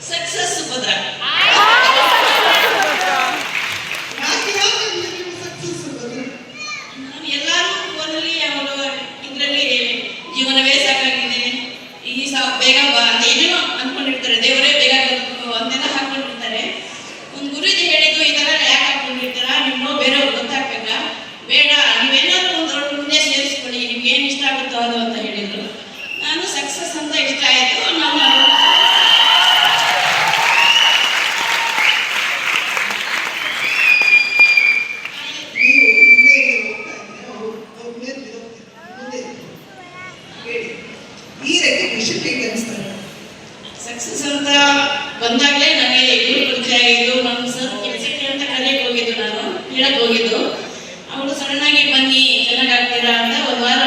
Success ಸುಭದ್ರ ಎಲ್ಲರೂ ಫೋನಲ್ಲಿ ಅವರು ಇದರಲ್ಲಿ ಜೀವನವೇ ಸಾಕಾಗಿದೆ, ಈ ಬೇಗ ಬಾ ಅಂತ ಏನೇನೋ ಅಂದ್ಕೊಂಡಿರ್ತಾರೆ. ದೇವರೇ ಬೇಗ ಅಂತೆಲ್ಲ ಹಾಕೊಂಡಿರ್ತಾರೆ. ಒಂದು ಗುರುಜಿ ಹೇಳಿದ್ದು ಈ ಥರ ಯಾಕೆ ಹಾಕೊಂಡಿರ್ತೀರಾ, ನಿಮ್ಮನ್ನು ಬೇರೆಯವ್ರು ಗೊತ್ತಾಗ್ಬೇಕಾ, ಬೇಡ ನೀವೇನಾದ್ರೂ ಒಂದು ದೊಡ್ಡ ಮುಂದೆ ಸೇರಿಸ್ಕೊಳ್ಳಿ, ನಿಮ್ಗೆ ಏನು ಇಷ್ಟ ಆಗುತ್ತೋ ಅದು ಅಂತ ಹೇಳಿದ್ರು. ನಾನು ಸಕ್ಸಸ್ ಅಂತ ಇಷ್ಟ ಆಯಿತು. ನಮ್ಮ ಸಕ್ಸಸ್ ಅಂತ ಬಂದಾಗಲೇ ನನಗೆ ಇಬ್ಬರು ಪರಿಚಯ ಆಗಿದ್ದು. ನಮ್ಮ ಸರ್ ಕೆಲ್ಸಕ್ಕೆ ಅಂತ ಕಲಿಯಕ್ಕೆ ಹೋಗಿದ್ದು, ನಾನು ಹೇಳಕ್ಕೆ ಹೋಗಿದ್ದು. ಅವಳು ಸಡನ್ನಾಗಿ ಬನ್ನಿ ಚೆನ್ನಾಗಾಗ್ತೀರಾ ಅಂತ ಒಂದು ವಾರ